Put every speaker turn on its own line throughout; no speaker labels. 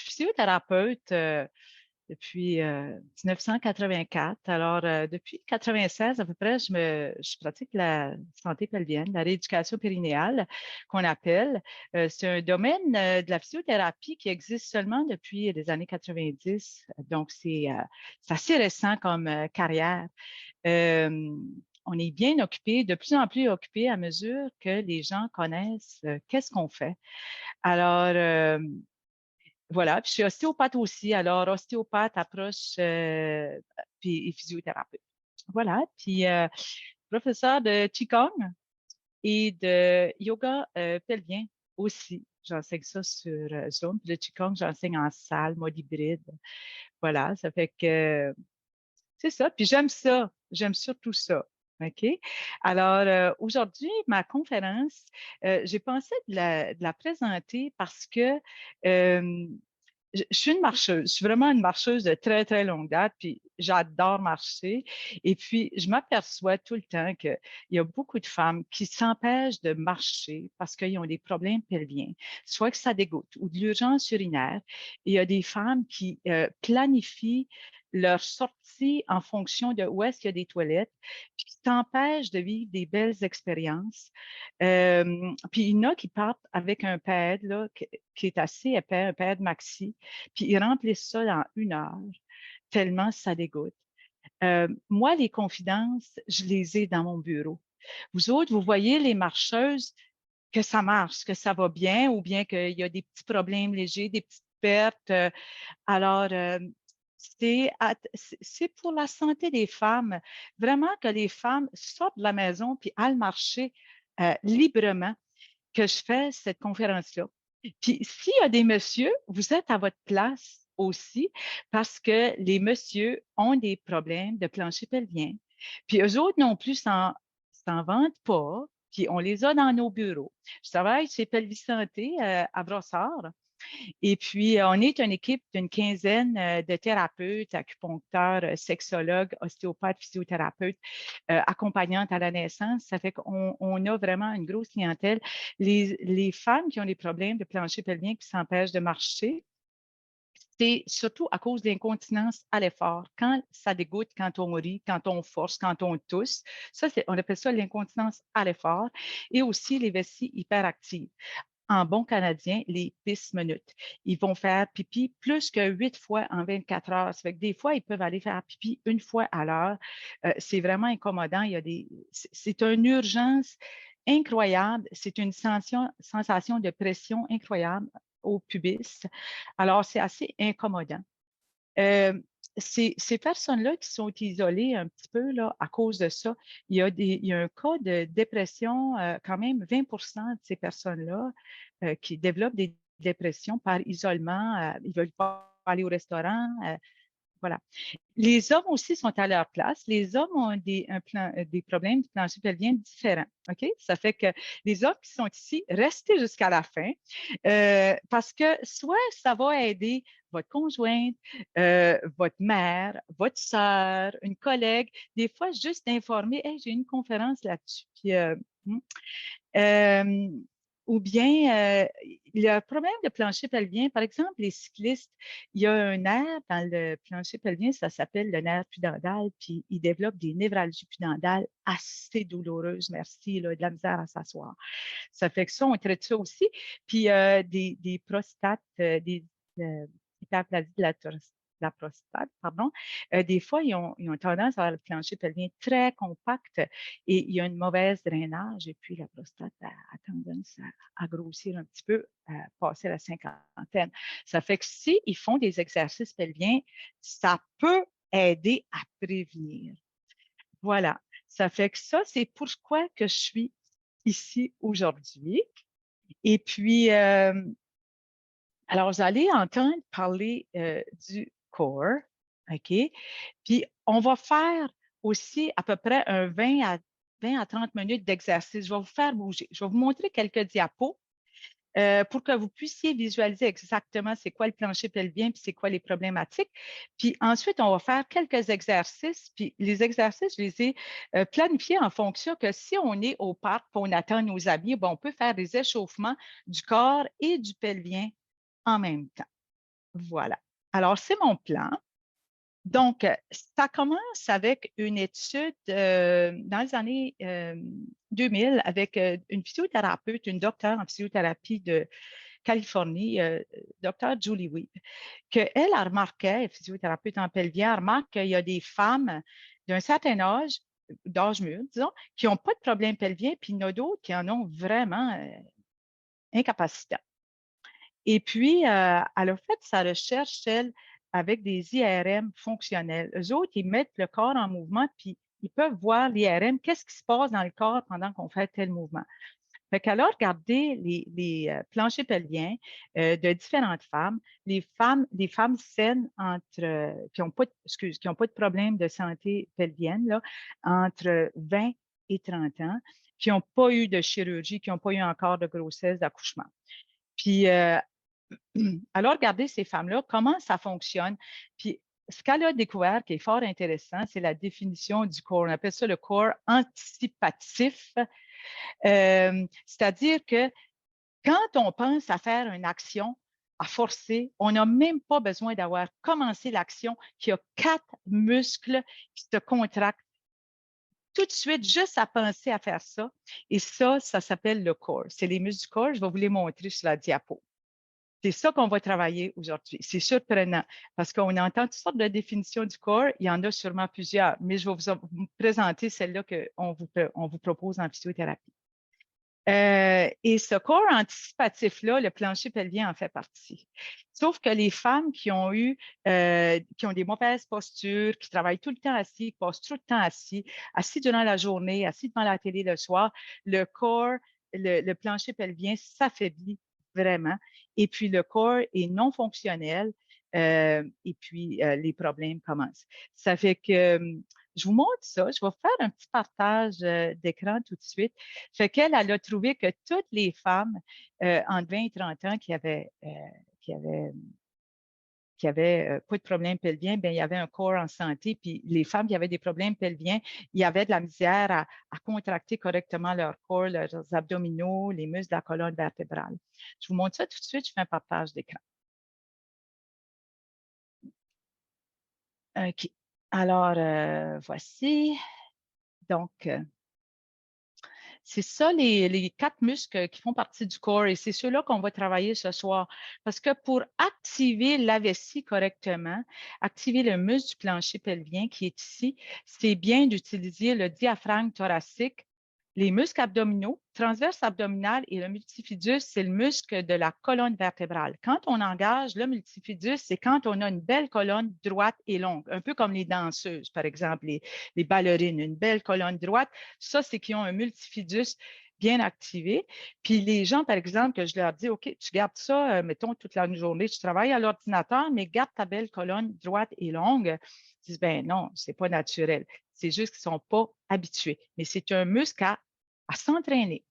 suis physiothérapeute depuis 1984. Alors, depuis 96 à peu près, je pratique la santé pelvienne, la rééducation périnéale qu'on appelle. C'est un domaine de la physiothérapie qui existe seulement depuis les années 90. Donc, c'est assez récent comme carrière. Euh, on est bien occupé, de plus en plus occupé à mesure que les gens connaissent qu'est-ce qu'on fait. Alors, voilà, puis je suis ostéopathe aussi. Alors, ostéopathe, approche puis et physiothérapeute. Voilà, puis professeur de Qigong et de yoga pelvien aussi. J'enseigne ça sur Zoom. Puis le Qigong, j'enseigne en salle, mode hybride. Voilà, ça fait que c'est ça. Puis j'aime ça. J'aime surtout ça. OK? Alors, aujourd'hui, ma conférence, j'ai pensé de la présenter parce que je suis une marcheuse. Je suis vraiment une marcheuse de très, très longue date, puis j'adore marcher. Et puis, je m'aperçois tout le temps qu'il y a beaucoup de femmes qui s'empêchent de marcher parce qu'ils ont des problèmes pelviens, soit que ça dégoûte ou de l'urgence urinaire. Et il y a des femmes qui planifient leur sortie en fonction de où est-ce qu'il y a des toilettes, puis qui t'empêchent de vivre des belles expériences. Puis il y en a qui partent avec un pad là, qui est assez épais, un pad maxi, puis ils remplissent ça dans 1 heure, tellement ça dégoûte. Moi, les confidences, je les ai dans mon bureau. Vous autres, vous voyez les marcheuses que ça marche, que ça va bien, ou bien qu'il y a des petits problèmes légers, des petites pertes. Alors, c'est pour la santé des femmes, vraiment que les femmes sortent de la maison puis aillent marcher librement que je fais cette conférence-là. Puis s'il y a des messieurs, vous êtes à votre place aussi parce que les messieurs ont des problèmes de plancher pelvien. Puis eux autres non plus s'en vantent pas, puis on les a dans nos bureaux. Je travaille chez Pelvis Santé à Brossard. Et puis, on est une équipe d'une quinzaine de thérapeutes, acupuncteurs, sexologues, ostéopathes, physiothérapeutes, accompagnantes à la naissance. Ça fait qu'on a vraiment une grosse clientèle. Les femmes qui ont des problèmes de plancher pelvien qui s'empêchent de marcher, c'est surtout à cause de l'incontinence à l'effort. Quand ça dégoûte, quand on rit, quand on force, quand on tousse, ça, on appelle ça l'incontinence à l'effort. Et aussi les vessies hyperactives en bon canadien, les pisse minutes. Ils vont faire pipi plus que 8 fois en 24 heures. Ça fait que des fois, ils peuvent aller faire pipi 1 fois à l'heure. C'est vraiment incommodant. C'est une urgence incroyable. C'est une sensation de pression incroyable au pubis. Alors, c'est assez incommodant. Euh, ces personnes-là qui sont isolées un petit peu là, à cause de ça, il y a un cas de dépression, quand même 20 de ces personnes-là qui développent des dépressions par isolement, ils ne veulent pas aller au restaurant, voilà. Les hommes aussi sont à leur place. Les hommes ont des problèmes du plancher pelvien différents. OK? Ça fait que les hommes qui sont ici, restez jusqu'à la fin parce que soit ça va aider votre conjointe, votre mère, votre sœur, une collègue, des fois juste d'informer, hey, j'ai une conférence là-dessus. Puis, euh, ou bien, le problème de plancher pelvien, par exemple, les cyclistes, il y a un nerf dans le plancher pelvien, ça s'appelle le nerf pudendal, puis ils développent des névralgies pudendales assez douloureuses, merci, là, de la misère à s'asseoir. Ça fait que ça, on traite ça aussi. Puis des prostates, des hyperplasie de la prostate, pardon, des fois, ils ont tendance à avoir le plancher pelvien très compact et il y a une mauvaise drainage et puis la prostate a tendance à grossir un petit peu, à passer la cinquantaine. Ça fait que s'ils font des exercices pelviens, ça peut aider à prévenir. Voilà. Ça fait que ça, c'est pourquoi que je suis ici aujourd'hui. Et puis, alors, vous allez entendre parler du corps, OK? Puis, on va faire aussi à peu près 20 à 30 minutes d'exercice. Je vais vous faire bouger. Je vais vous montrer quelques diapos pour que vous puissiez visualiser exactement c'est quoi le plancher pelvien puis c'est quoi les problématiques. Puis ensuite, on va faire quelques exercices. Puis les exercices, je les ai planifiés en fonction que si on est au parc et on attend nos amis, bon, on peut faire des échauffements du corps et du pelvien en même temps. Voilà. Alors, c'est mon plan. Donc, ça commence avec une étude dans les années 2000 avec une physiothérapeute, une docteure en physiothérapie de Californie, docteur Julie Weeb, qu'elle a remarqué, physiothérapeute en pelvien, remarque qu'il y a des femmes d'un certain âge, d'âge mûr, disons, qui n'ont pas de problème pelvien, puis il y en a d'autres qui en ont vraiment incapacitants. Et puis, elle a fait sa recherche, elle, avec des IRM fonctionnels. Eux autres, ils mettent le corps en mouvement, puis ils peuvent voir l'IRM, qu'est-ce qui se passe dans le corps pendant qu'on fait tel mouvement. Fait qu'elle a regardé les planchers pelviens de différentes femmes, les femmes saines qui n'ont pas, qui ont pas de problème de santé pelvienne, là, entre 20 et 30 ans, qui n'ont pas eu de chirurgie, qui n'ont pas eu encore de grossesse, d'accouchement. Puis, elle a regardé ces femmes-là, comment ça fonctionne. Puis, ce qu'elle a découvert qui est fort intéressant, c'est la définition du corps. On appelle ça le corps anticipatif. C'est-à-dire que quand on pense à faire une action, à forcer, on n'a même pas besoin d'avoir commencé l'action, qu'il y a 4 muscles qui se contractent tout de suite, juste à penser à faire ça. Et ça s'appelle le corps. C'est les muscles du corps. Je vais vous les montrer sur la diapo. C'est ça qu'on va travailler aujourd'hui. C'est surprenant parce qu'on entend toutes sortes de définitions du corps. Il y en a sûrement plusieurs, mais je vais vous présenter celle-là qu'on vous propose en physiothérapie. Et ce corps anticipatif-là, le plancher pelvien en fait partie. Sauf que les femmes qui ont des mauvaises postures, qui travaillent tout le temps assis, qui passent tout le temps assis durant la journée, assis devant la télé le soir, le corps, le plancher pelvien s'affaiblit vraiment. Et puis, le corps est non fonctionnel. Et puis, les problèmes commencent. Ça fait que je vous montre ça. Je vais faire un petit partage d'écran tout de suite. Fait qu'elle, elle a trouvé que toutes les femmes entre 20 et 30 ans qui avaient pas de problème pelvien, bien, il y avait un corps en santé. Puis les femmes qui avaient des problèmes pelviens, il y avait de la misère à contracter correctement leur corps, leurs abdominaux, les muscles de la colonne vertébrale. Je vous montre ça tout de suite. Je fais un partage d'écran. OK. Alors, voici. Donc, c'est ça les 4 muscles qui font partie du corps et c'est ceux-là qu'on va travailler ce soir. Parce que pour activer la vessie correctement, activer le muscle du plancher pelvien qui est ici, c'est bien d'utiliser le diaphragme thoracique, les muscles abdominaux, transverse abdominal et le multifidus, c'est le muscle de la colonne vertébrale. Quand on engage le multifidus, c'est quand on a une belle colonne droite et longue, un peu comme les danseuses, par exemple, les ballerines, une belle colonne droite. Ça, c'est qu'ils ont un multifidus bien activé. Puis les gens, par exemple, que je leur dis, OK, tu gardes ça, mettons, toute la journée, tu travailles à l'ordinateur, mais garde ta belle colonne droite et longue. Ils disent, ben non, c'est pas naturel. C'est juste qu'ils ne sont pas habitués. Mais c'est un muscle à s'entraîner.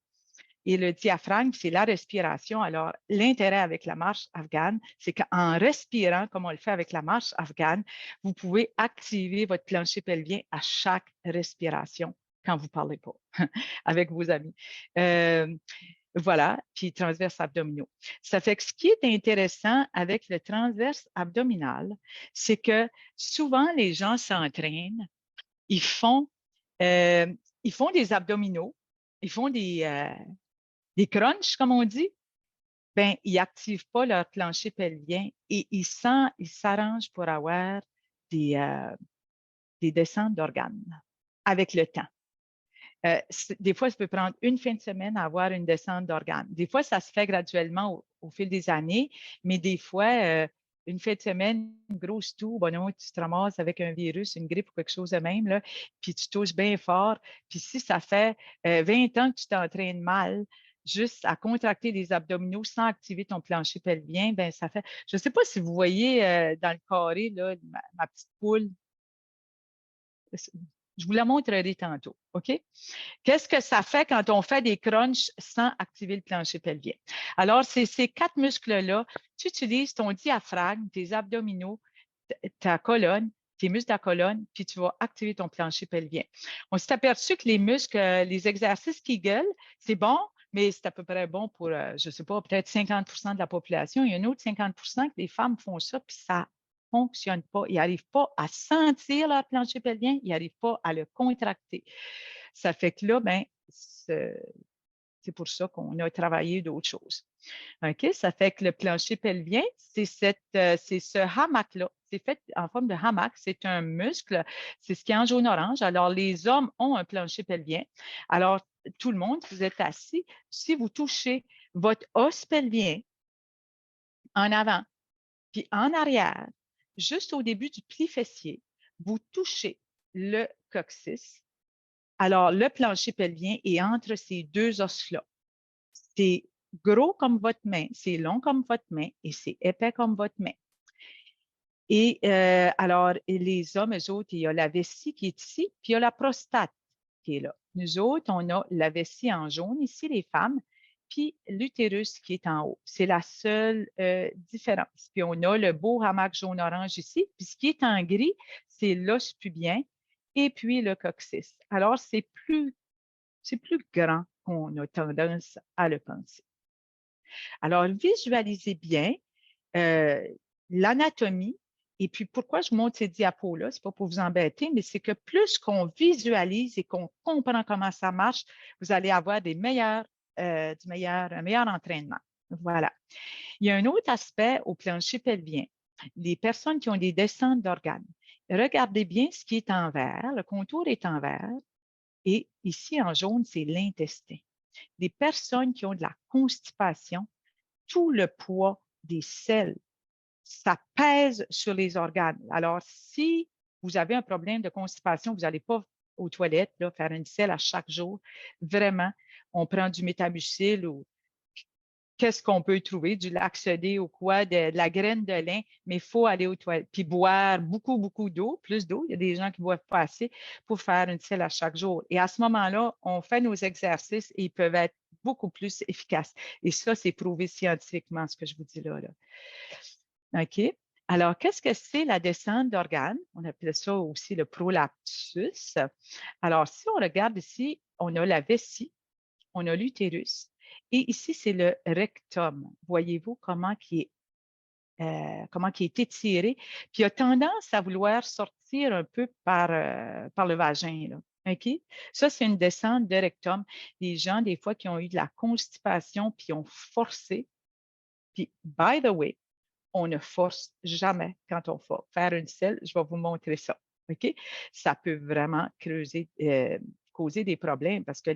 Et le diaphragme, c'est la respiration. Alors, l'intérêt avec la marche afghane, c'est qu'en respirant, comme on le fait avec la marche afghane, vous pouvez activer votre plancher pelvien à chaque respiration quand vous ne parlez pas avec vos amis. Voilà, puis transverse abdominaux. Ça fait que ce qui est intéressant avec le transverse abdominal, c'est que souvent les gens s'entraînent, ils font, euh, ils font des abdominaux, ils font des crunchs, comme on dit, ben, ils n'activent pas leur plancher pelvien et ils s'arrangent pour avoir des descentes d'organes avec le temps. Des fois, ça peut prendre une fin de semaine à avoir une descente d'organes. Des fois, ça se fait graduellement au fil des années, mais des fois, une fin de semaine, une grosse toux, bon, non, tu te ramasses avec un virus, une grippe ou quelque chose de même, là, puis tu touches bien fort. Puis si ça fait 20 ans que tu t'entraînes mal, juste à contracter les abdominaux sans activer ton plancher pelvien, ben ça fait. Je ne sais pas si vous voyez dans le carré, là, ma petite poule. Je vous la montrerai tantôt, OK? Qu'est-ce que ça fait quand on fait des crunchs sans activer le plancher pelvien? Alors, c'est ces 4 muscles-là. Tu utilises ton diaphragme, tes abdominaux, ta colonne, tes muscles de la colonne, puis tu vas activer ton plancher pelvien. On s'est aperçu que les muscles, les exercices Kegel, c'est bon mais c'est à peu près bon pour, je ne sais pas, peut-être 50% de la population. Il y a un autre 50% que les femmes font ça, puis ça ne fonctionne pas. Ils n'arrivent pas à sentir leur plancher pelvien, ils n'arrivent pas à le contracter. Ça fait que là, ben, c'est pour ça qu'on a travaillé d'autres choses. OK? Ça fait que le plancher pelvien, c'est ce hamac-là. C'est fait en forme de hamac. C'est un muscle. C'est ce qui est en jaune-orange. Alors, les hommes ont un plancher pelvien. Alors, tout le monde, si vous êtes assis, si vous touchez votre os pelvien en avant, puis en arrière, juste au début du pli fessier, vous touchez le coccyx. Alors, le plancher pelvien est entre ces deux os-là. C'est gros comme votre main, c'est long comme votre main et c'est épais comme votre main. Et alors, les hommes, eux autres, il y a la vessie qui est ici, puis il y a la prostate qui est là. Nous autres, on a la vessie en jaune ici, les femmes, puis l'utérus qui est en haut. C'est la seule différence. Puis on a le beau hamac jaune-orange ici, puis ce qui est en gris, c'est l'os pubien et puis le coccyx. Alors, c'est plus grand qu'on a tendance à le penser. Alors, visualisez bien euh, l'anatomie. Et puis, pourquoi je montre ces diapos-là? Ce n'est pas pour vous embêter, mais c'est que plus qu'on visualise et qu'on comprend comment ça marche, vous allez avoir un meilleur entraînement. Voilà. Il y a un autre aspect au plancher pelvien. Les personnes qui ont des descentes d'organes. Regardez bien ce qui est en vert. Le contour est en vert. Et ici, en jaune, c'est l'intestin. Les personnes qui ont de la constipation, tout le poids des selles, ça pèse sur les organes. Alors, si vous avez un problème de constipation, vous n'allez pas aux toilettes là, faire une selle à chaque jour. Vraiment, on prend du métamucil ou qu'est-ce qu'on peut trouver, du Laxodé ou quoi, de la graine de lin, mais il faut aller aux toilettes. Puis boire beaucoup, beaucoup d'eau, plus d'eau. Il y a des gens qui ne boivent pas assez pour faire une selle à chaque jour. Et à ce moment-là, on fait nos exercices et ils peuvent être beaucoup plus efficaces. Et ça, c'est prouvé scientifiquement, ce que je vous dis là. OK? Alors, qu'est-ce que c'est la descente d'organes? On appelle ça aussi le prolapsus. Alors, si on regarde ici, on a la vessie, on a l'utérus, et ici, c'est le rectum. Voyez-vous comment qui est étiré, puis il a tendance à vouloir sortir un peu par le vagin, là. OK? Ça, c'est une descente de rectum. Les gens, des fois, qui ont eu de la constipation, puis ont forcé. Puis, by the way, on ne force jamais quand on va faire une selle. Je vais vous montrer ça. OK? Ça peut vraiment causer des problèmes parce que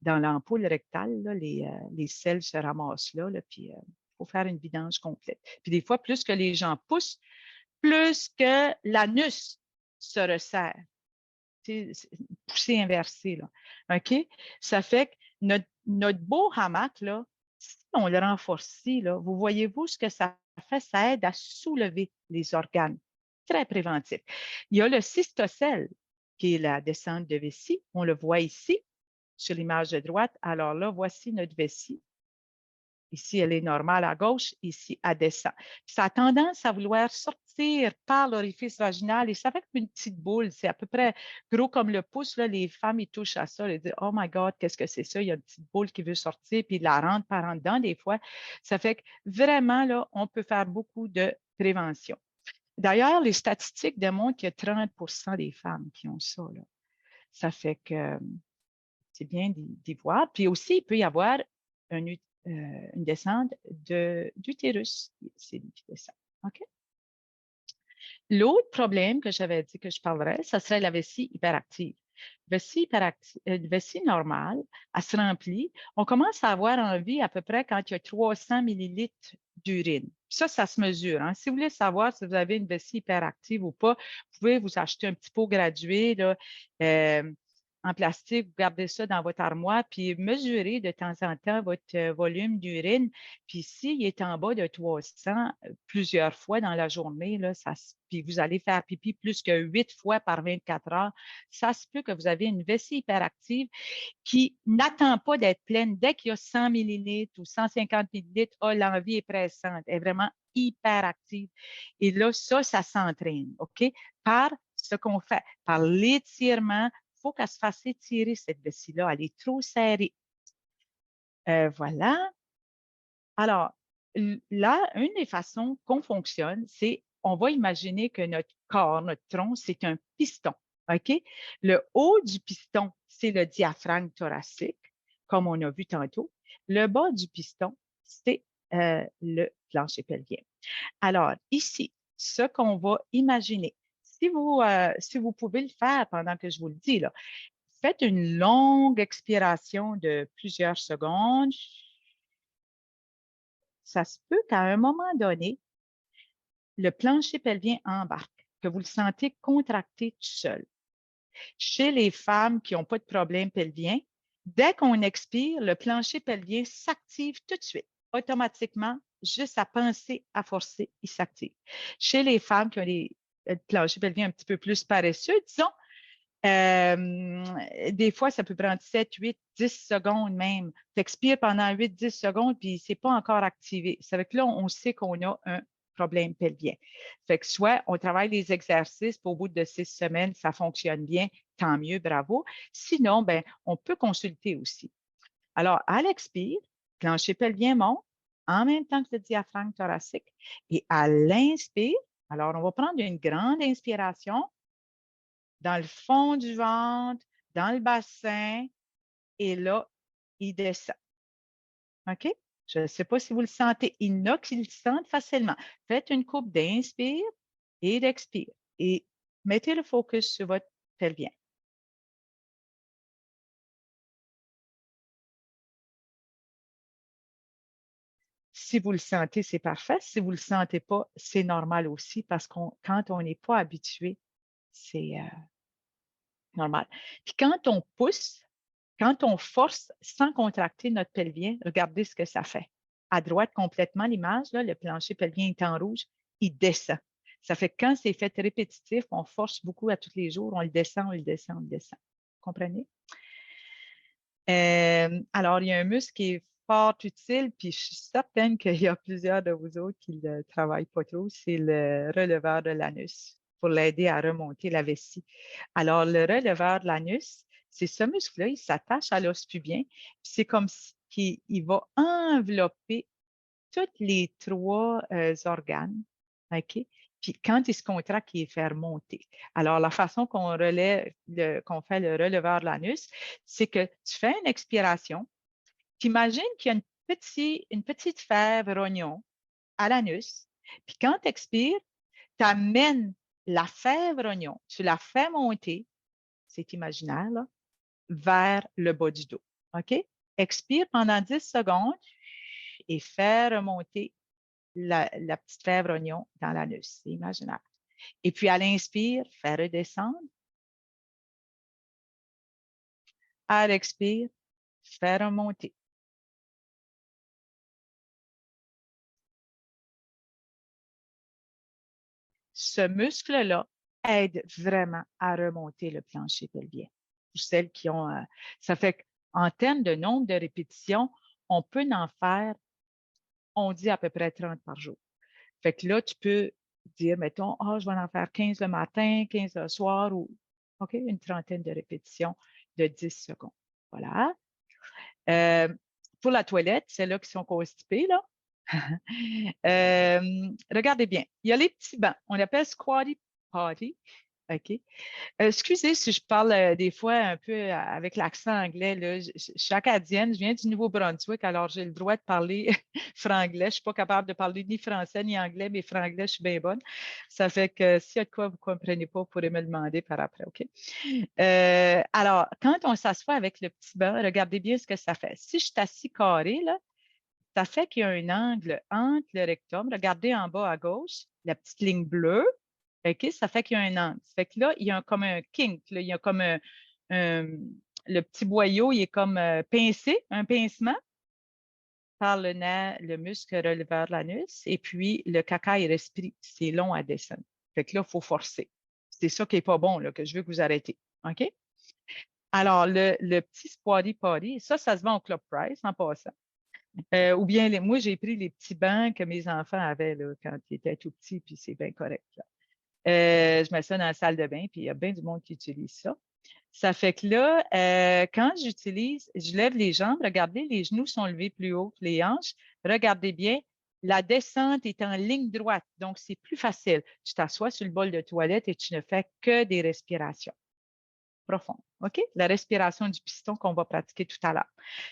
dans l'ampoule rectale, là, les selles se ramassent là, puis il faut faire une vidange complète. Puis des fois, plus que les gens poussent, plus que l'anus se resserre. C'est poussée inversée, là. OK? Ça fait que notre beau hamac, là, si on le renforce, là, vous voyez-vous ce que ça fait? Ça aide à soulever les organes. Très préventif. Il y a le cystocèle, qui est la descente de vessie. On le voit ici, sur l'image de droite. Alors là, voici notre vessie. Ici, elle est normale à gauche, ici, elle descend. Puis ça a tendance à vouloir sortir par l'orifice vaginal et ça fait une petite boule. C'est à peu près gros comme le pouce. Là, les femmes, ils touchent à ça. Ils disent, oh my God, qu'est-ce que c'est ça? Il y a une petite boule qui veut sortir, puis ils la rentrent par en dedans des fois. Ça fait que vraiment, là, on peut faire beaucoup de prévention. D'ailleurs, les statistiques démontrent qu'il y a 30% des femmes qui ont ça, là. Ça fait que c'est bien d'y voir. Puis aussi, il peut y avoir une descente d'utérus. C'est lui qui descend. OK? L'autre problème que j'avais dit que je parlerais, ça serait la vessie hyperactive. Vessie normale, elle se remplit. On commence à avoir envie à peu près quand il y a 300 millilitres d'urine. Ça se mesure. Hein. Si vous voulez savoir si vous avez une vessie hyperactive ou pas, vous pouvez vous acheter un petit pot gradué là, en plastique, vous gardez ça dans votre armoire, puis mesurez de temps en temps votre volume d'urine. Puis s'il est en bas de 300 plusieurs fois dans la journée, là, puis vous allez faire pipi plus que 8 fois par 24 heures, ça se peut que vous avez une vessie hyperactive qui n'attend pas d'être pleine. Dès qu'il y a 100 millilitres ou 150 millilitres, l'envie est pressante, elle est vraiment hyperactive. Et là, ça s'entraîne, OK? Par ce qu'on fait, par l'étirement. Il faut qu'elle se fasse étirer, cette vessie-là. Elle est trop serrée. Voilà. Alors, là, une des façons qu'on fonctionne, c'est on va imaginer que notre corps, notre tronc, c'est un piston. OK? Le haut du piston, c'est le diaphragme thoracique, comme on a vu tantôt. Le bas du piston, c'est le plancher pelvien. Alors, ici, ce qu'on va imaginer, si vous pouvez le faire pendant que je vous le dis, là, faites une longue expiration de plusieurs secondes. Ça se peut qu'à un moment donné, le plancher pelvien embarque, que vous le sentez contracté tout seul. Chez les femmes qui n'ont pas de problème pelvien, dès qu'on expire, le plancher pelvien s'active tout de suite, automatiquement, juste à penser à forcer, il s'active. Chez les femmes qui ont des planchers pelviens un petit peu plus paresseux, disons, des fois, ça peut prendre 7, 8, 10 secondes même. Tu expires pendant 8, 10 secondes, puis c'est pas encore activé. Ça veut dire que là, on sait qu'on a un problème pelvien. Fait que soit on travaille les exercices, puis au bout de 6 semaines, ça fonctionne bien, tant mieux, bravo. Sinon, ben, on peut consulter aussi. Alors, à l'expire, plancher pelvien monte en même temps que le diaphragme thoracique. Et à l'inspire, alors on va prendre une grande inspiration dans le fond du ventre, dans le bassin, et là, il descend. OK? Je ne sais pas si vous le sentez. Il y en a qui le sentent facilement. Faites une coupe d'inspire et d'expire et mettez le focus sur votre pelvien. Si vous le sentez, c'est parfait. Si vous ne le sentez pas, c'est normal aussi parce que quand on n'est pas habitué, c'est normal. Puis quand on pousse, quand on force sans contracter notre pelvien, regardez ce que ça fait. À droite, complètement, l'image, là, le plancher pelvien est en rouge, il descend. Ça fait que quand c'est fait répétitif, on force beaucoup à tous les jours, on le descend, on le descend, on le descend. Vous comprenez? Alors, il y a un muscle qui est fort utile, puis je suis certaine qu'il y a plusieurs de vous autres qui ne le travaillent pas trop, c'est le releveur de l'anus pour l'aider à remonter la vessie. Alors, le releveur de l'anus, c'est ce muscle-là, il s'attache à l'os pubien, puis c'est comme si il va envelopper tous les trois organes, OK? Puis quand il se contracte, il est fait remonter. Alors, la façon qu'on fait le releveur de l'anus, c'est que tu fais une expiration, tu imagines qu'il y a une petite fève rognon à l'anus, puis quand tu expires, tu amènes la fève rognon, tu la fais monter, c'est imaginaire, là, vers le bas du dos. OK? Expire pendant 10 secondes et fais remonter la petite fève oignon dans l'anus. C'est imaginaire. Et puis, à l'inspire, fais redescendre. À l'expire, fais remonter. Ce muscle-là aide vraiment à remonter le plancher pelvien. Pour celles qui ont, ça fait qu'en termes de nombre de répétitions, on peut en faire, on dit à peu près 30 par jour. Fait que là, tu peux dire, mettons, je vais en faire 15 le matin, 15 le soir, ou OK, une trentaine de répétitions de 10 secondes. Voilà. Euh, pour la toilette, celles-là qui sont constipées, là, regardez bien. Il y a les petits bancs. On appelle squatty potty. OK? Excusez si je parle des fois un peu avec l'accent anglais. Là. Je suis acadienne, je viens du Nouveau-Brunswick, alors j'ai le droit de parler franglais. Je ne suis pas capable de parler ni français ni anglais, mais franglais, je suis bien bonne. Ça fait que s'il y a de quoi vous ne comprenez pas, vous pourrez me le demander par après, OK? Alors, quand on s'assoit avec le petit banc, regardez bien ce que ça fait. Si je suis assis carré, là, ça fait qu'il y a un angle entre le rectum. Regardez en bas à gauche, la petite ligne bleue. OK? Ça fait qu'il y a un angle. Ça fait que là, il y a comme un kink. Là, il y a comme le petit boyau, il est comme pincé, un pincement par le muscle releveur de l'anus. Et puis, le caca, il respire. C'est long à descendre. Fait que là, il faut forcer. C'est ça qui n'est pas bon, là, que je veux que vous arrêtez. OK? Alors, le petit squatty potty, ça se vend au Club Price en passant. Ou bien, moi, j'ai pris les petits bancs que mes enfants avaient là, quand ils étaient tout petits, puis c'est bien correct. Là. Je mets ça dans la salle de bain, puis il y a bien du monde qui utilise ça. Ça fait que là, quand j'utilise, je lève les jambes, regardez, les genoux sont levés plus haut que les hanches. Regardez bien, la descente est en ligne droite, donc c'est plus facile. Tu t'assois sur le bol de toilette et tu ne fais que des respirations profondes. OK? La respiration du piston qu'on va pratiquer tout à l'heure.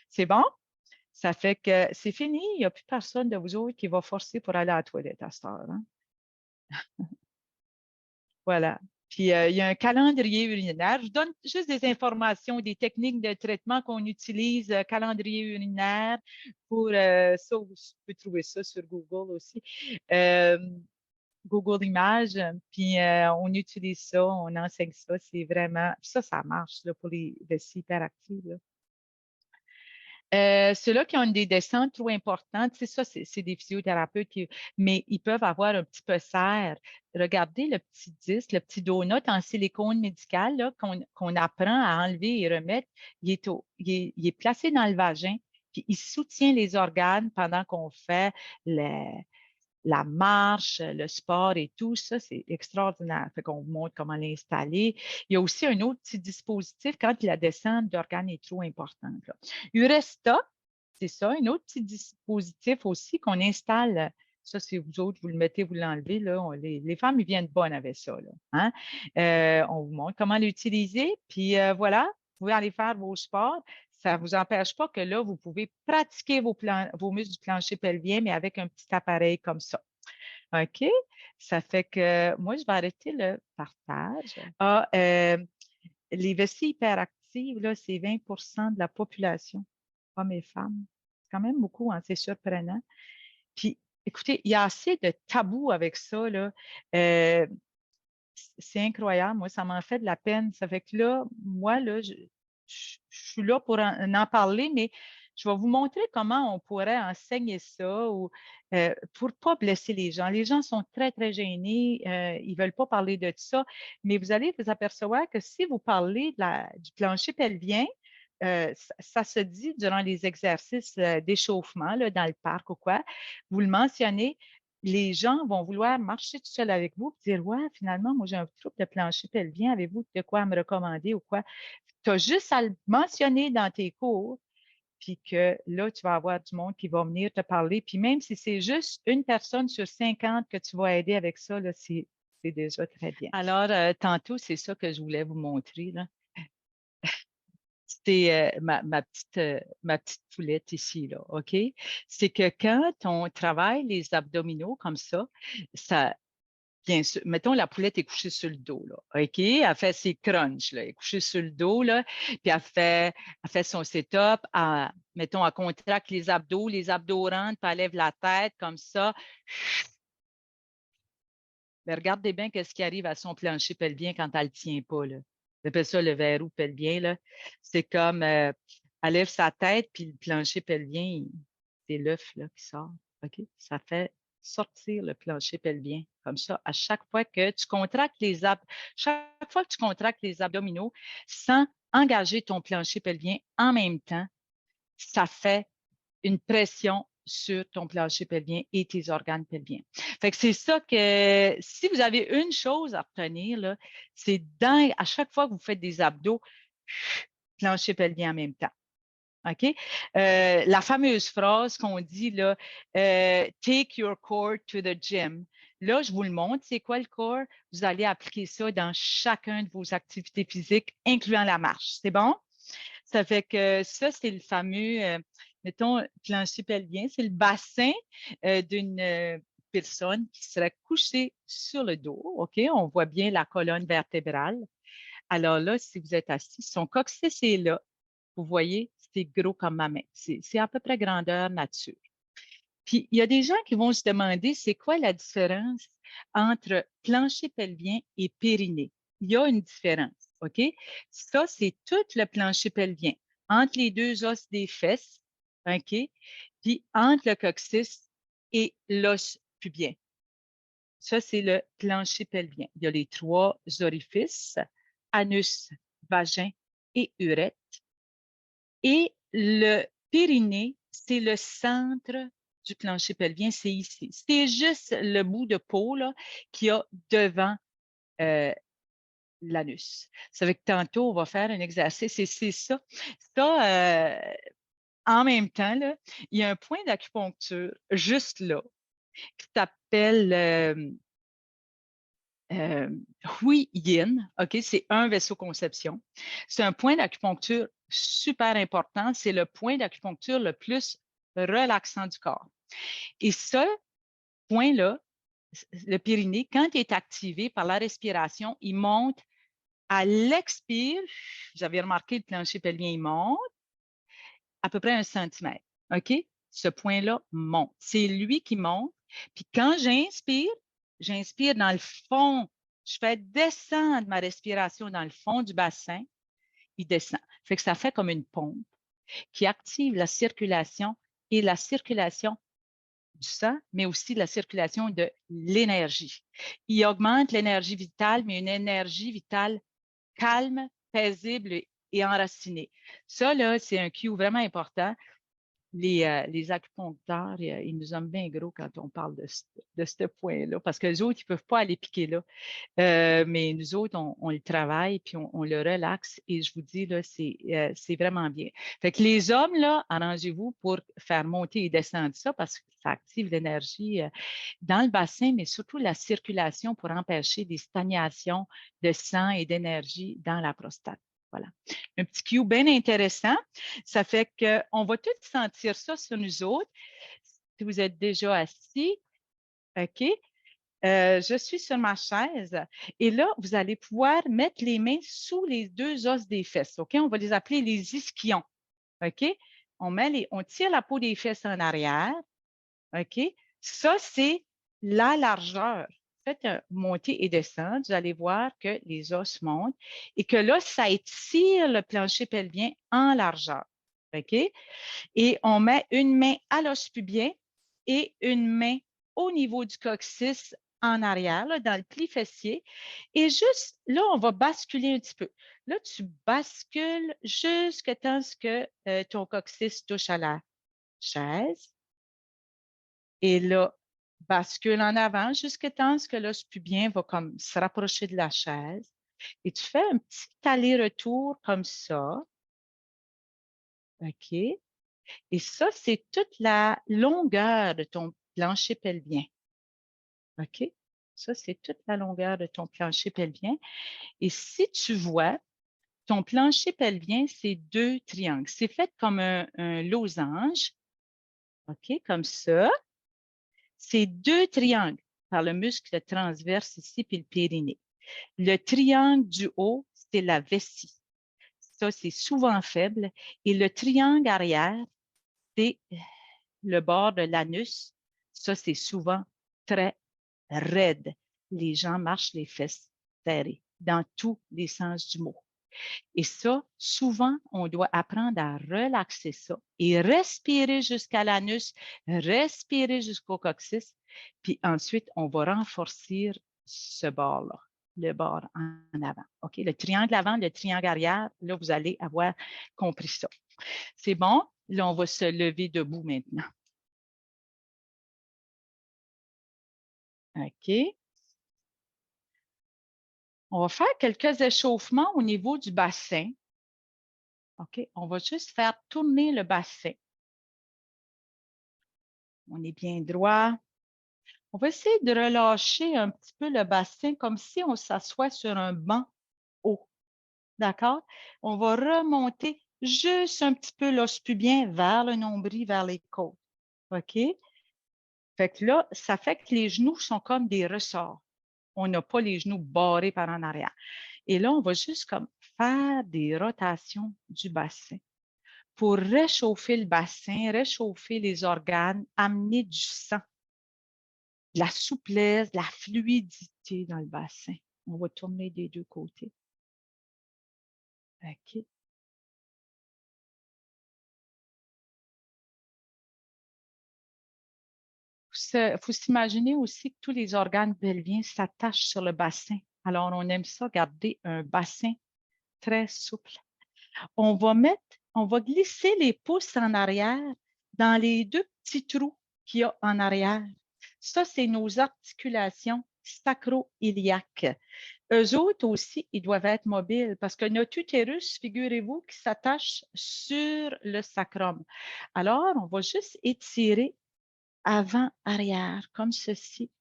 C'est bon? Ça fait que c'est fini. Il n'y a plus personne de vous autres qui va forcer pour aller à la toilette à cette heure, hein? Voilà. Puis, il y a un calendrier urinaire. Je donne juste des informations, des techniques de traitement qu'on utilise, calendrier urinaire, pour ça, vous pouvez trouver ça sur Google aussi. Euh, Google Images, puis on utilise ça, on enseigne ça, c'est vraiment, ça marche là, pour les vessies hyperactives, là. Ceux-là qui ont des descentes trop importantes, c'est ça, c'est des physiothérapeutes, mais ils peuvent avoir un petit peu serre. Regardez le petit disque, le petit donut en silicone médical là, qu'on apprend à enlever et remettre. Il est placé dans le vagin, puis il soutient les organes pendant qu'on fait la marche, le sport et tout ça, c'est extraordinaire. Fait qu'on vous montre comment l'installer. Il y a aussi un autre petit dispositif quand la descente d'organes est trop importante, là. Uresta, c'est ça, un autre petit dispositif aussi qu'on installe. Ça, c'est vous autres, vous le mettez, vous l'enlevez. Là, les femmes, ils viennent bonnes avec ça. Là, hein? On vous montre comment l'utiliser. Puis voilà, vous pouvez aller faire vos sports. Ça ne vous empêche pas que là, vous pouvez pratiquer vos muscles du plancher pelvien, mais avec un petit appareil comme ça. OK? Ça fait que moi, je vais arrêter le partage. Ah, les vessies hyperactives, là, c'est 20 de la population, hommes et femmes. C'est quand même beaucoup, hein, c'est surprenant. Puis, écoutez, il y a assez de tabous avec ça, là. Euh, c'est incroyable. Moi, ça m'en fait de la peine. Ça fait que là, moi, là, je suis là pour en parler, mais je vais vous montrer comment on pourrait enseigner ça ou, pour ne pas blesser les gens. Les gens sont très, très gênés. Ils ne veulent pas parler de ça, mais vous allez vous apercevoir que si vous parlez du plancher pelvien, ça se dit durant les exercices d'échauffement là, dans le parc ou quoi, vous le mentionnez, les gens vont vouloir marcher tout seul avec vous et dire, ouais, finalement, moi, j'ai un trouble de plancher pelvien. Avez-vous de quoi me recommander ou quoi? Tu as juste à le mentionner dans tes cours, puis que là, tu vas avoir du monde qui va venir te parler. Puis même si c'est juste une personne sur 50 que tu vas aider avec ça, là, c'est déjà très bien. Alors, tantôt, c'est ça que je voulais vous montrer, là. C'est ma petite poulette ici, là, OK? C'est que quand on travaille les abdominaux comme ça, bien sûr, mettons la poulette est couchée sur le dos, là, OK? Elle fait ses crunchs, là, elle est couchée sur le dos, là, puis elle fait son sit-up, mettons, elle contracte les abdos rentrent, puis elle lève la tête comme ça. Mais regardez bien qu'est-ce qui arrive à son plancher pelvien quand elle ne le tient pas, là. On appelle ça le verrou pelvien, là. C'est comme, elle lève sa tête, puis le plancher pelvien, c'est l'œuf, là, qui sort. OK? Ça fait sortir le plancher pelvien, comme ça, à chaque fois que tu contractes chaque fois que tu contractes les abdominaux sans engager ton plancher pelvien en même temps, ça fait une pression sur ton plancher pelvien et tes organes pelviens. Fait que c'est ça que si vous avez une chose à retenir, là, c'est à chaque fois que vous faites des abdos, plancher pelvien en même temps. OK? La fameuse phrase qu'on dit là, take your core to the gym. Là, je vous le montre, c'est quoi le core? Vous allez appliquer ça dans chacun de vos activités physiques, incluant la marche. C'est bon? Ça fait que ça, c'est le fameux, mettons, plancher pelvien. C'est le bassin d'une personne qui serait couchée sur le dos. OK? On voit bien la colonne vertébrale. Alors là, si vous êtes assis, son coccyx est là. Vous voyez, c'est gros comme ma main. C'est à peu près grandeur nature. Puis, il y a des gens qui vont se demander, c'est quoi la différence entre plancher pelvien et périnée? Il y a une différence, OK? Ça, c'est tout le plancher pelvien, entre les deux os des fesses, OK? Puis, entre le coccyx et l'os pubien. Ça, c'est le plancher pelvien. Il y a les trois orifices, anus, vagin et urètre. Et le périnée, c'est le centre du plancher pelvien, c'est ici. C'est juste le bout de peau là, qu'il y a devant l'anus. Ça fait que tantôt, on va faire un exercice et c'est ça. Ça, en même temps, là, il y a un point d'acupuncture juste là qui s'appelle Hui Yin. OK, c'est un vaisseau conception. C'est un point d'acupuncture super important. C'est le point d'acupuncture le plus relaxant du corps. Et ce point-là, le périnée, quand il est activé par la respiration, il monte à l'expire. Vous avez remarqué, le plancher pelvien, il monte à peu près 1 centimètre. OK? Ce point-là monte. C'est lui qui monte. Puis quand j'inspire dans le fond. Je fais descendre ma respiration dans le fond du bassin. Il descend. Fait que ça fait comme une pompe qui active la circulation et la circulation du sang, mais aussi la circulation de l'énergie. Il augmente l'énergie vitale, mais une énergie vitale calme, paisible et enracinée. Ça, là, c'est un cue vraiment important. Les acupuncteurs, ils nous aiment bien gros quand on parle de ce point-là, parce que les autres, ils ne peuvent pas aller piquer là. Mais nous autres, on le travaille, puis on le relaxe, et je vous dis, là, c'est vraiment bien. Fait que les hommes, là, arrangez-vous pour faire monter et descendre ça, parce que ça active l'énergie dans le bassin, mais surtout la circulation pour empêcher des stagnations de sang et d'énergie dans la prostate. Voilà. Un petit cue bien intéressant. Ça fait qu'on va tous sentir ça sur nous autres. Si vous êtes déjà assis, OK? Je suis sur ma chaise et là, vous allez pouvoir mettre les mains sous les 2 os des fesses. OK? On va les appeler les ischions. OK? On tire la peau des fesses en arrière. OK? Ça, c'est la largeur. Faites monter et descendre. Vous allez voir que les os montent et que là, ça étire le plancher pelvien en largeur. OK? Et on met une main à l'os pubien et une main au niveau du coccyx en arrière, là, dans le pli fessier. Et juste là, on va basculer un petit peu. Là, tu bascules jusqu'à temps que ton coccyx touche à la chaise. Et là, bascule en avant jusqu'à temps que l'os pubien va comme se rapprocher de la chaise. Et tu fais un petit aller-retour comme ça. OK? Et ça, c'est toute la longueur de ton plancher pelvien. OK? Ça, c'est toute la longueur de ton plancher pelvien. Et si tu vois, ton plancher pelvien, c'est 2 triangles. C'est fait comme un losange. OK? Comme ça. C'est 2 triangles par le muscle transverse ici, puis le périnée. Le triangle du haut, c'est la vessie. Ça, c'est souvent faible. Et le triangle arrière, c'est le bord de l'anus. Ça, c'est souvent très raide. Les gens marchent les fesses serrées dans tous les sens du mot. Et ça, souvent, on doit apprendre à relaxer ça et respirer jusqu'à l'anus, respirer jusqu'au coccyx, puis ensuite, on va renforcer ce bord-là, le bord en avant. OK? Le triangle avant, le triangle arrière, là, vous allez avoir compris ça. C'est bon? Là, on va se lever debout maintenant. OK? On va faire quelques échauffements au niveau du bassin. OK? On va juste faire tourner le bassin. On est bien droit. On va essayer de relâcher un petit peu le bassin comme si on s'assoit sur un banc haut. D'accord? On va remonter juste un petit peu l'os pubien vers le nombril, vers les côtes. OK? Fait que là, ça fait que les genoux sont comme des ressorts. On n'a pas les genoux barrés par en arrière. Et là, on va juste comme faire des rotations du bassin pour réchauffer le bassin, réchauffer les organes, amener du sang, de la souplesse, de la fluidité dans le bassin. On va tourner des 2 côtés. OK. Il faut s'imaginer aussi que tous les organes pelviens s'attachent sur le bassin. Alors, on aime ça, garder un bassin très souple. On va glisser les pouces en arrière dans les 2 petits trous qu'il y a en arrière. Ça, c'est nos articulations sacro-iliaque. Eux autres aussi, ils doivent être mobiles parce que notre utérus, figurez-vous, qui s'attache sur le sacrum. Alors, on va juste étirer avant-arrière, comme ceci.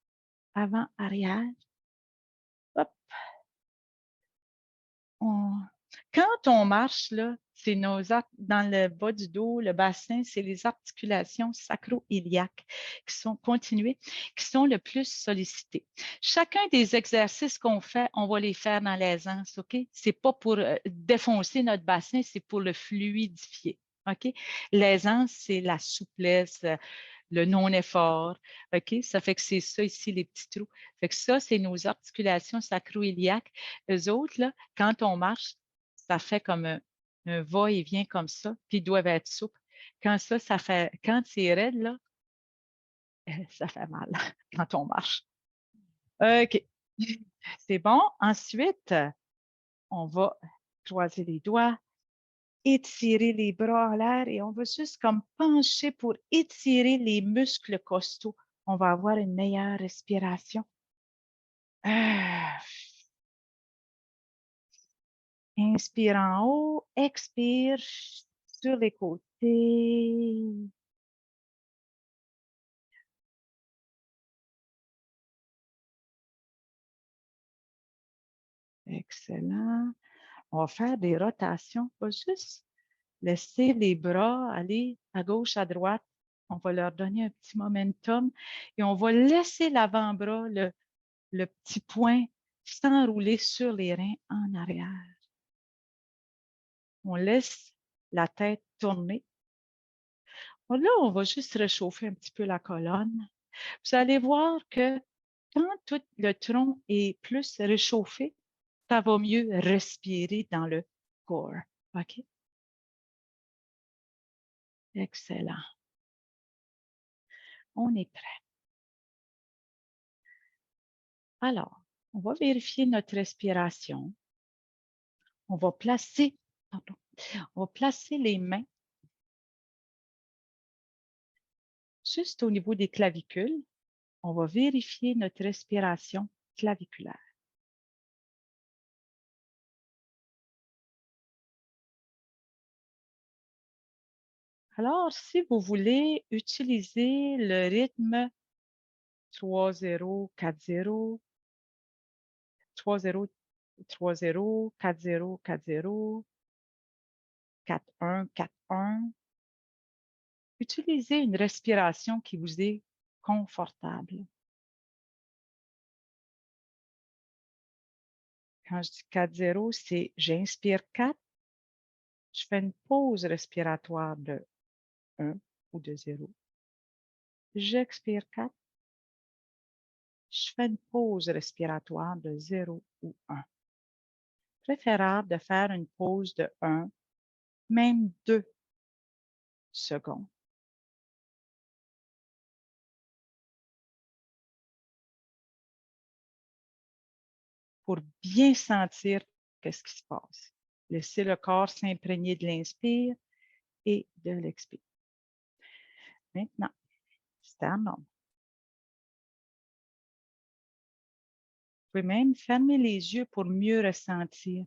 Avant-arrière. Hop. Quand on marche, là, c'est dans le bas du dos, le bassin, c'est les articulations sacro-iliaques qui sont continuées, qui sont le plus sollicitées. Chacun des exercices qu'on fait, on va les faire dans l'aisance, OK? C'est pas pour défoncer notre bassin, c'est pour le fluidifier, OK? L'aisance, c'est la souplesse, le non-effort, OK? Ça fait que c'est ça ici, les petits trous. Fait que ça, c'est nos articulations sacro-iliaques. Eux autres, là, quand on marche, ça fait comme un va-et-vient comme ça, puis ils doivent être souples. Quand quand c'est raide, là, ça fait mal quand on marche. OK. C'est bon. Ensuite, on va croiser les doigts, étirer les bras en l'air et on va juste comme pencher pour étirer les muscles costaux. On va avoir une meilleure respiration. Ah. Inspire en haut, expire sur les côtés. Excellent. On va faire des rotations. On va juste laisser les bras aller à gauche, à droite. On va leur donner un petit momentum et on va laisser l'avant-bras, le petit point, s'enrouler sur les reins en arrière. On laisse la tête tourner. Là, on va juste réchauffer un petit peu la colonne. Vous allez voir que quand tout le tronc est plus réchauffé, ça va mieux respirer dans le corps. OK? Excellent. On est prêt. Alors, on va vérifier notre respiration. On va placer, pardon, on va placer les mains juste au niveau des clavicules. On va vérifier notre respiration claviculaire. Alors, si vous voulez utiliser le rythme 3-0, 4-0, 3-0, 3-0, 4-0, 4-0, 4-1, 4-1, utilisez une respiration qui vous est confortable. Quand je dis 4-0, c'est j'inspire 4, je fais une pause respiratoire de 1 ou de 0. J'expire 4, je fais une pause respiratoire de 0 ou 1. Préférable de faire une pause de 1, même 2 secondes. Pour bien sentir qu'est-ce qui se passe. Laissez le corps s'imprégner de l'inspire et de l'expire. Maintenant, sternum. Vous pouvez même fermer les yeux pour mieux ressentir.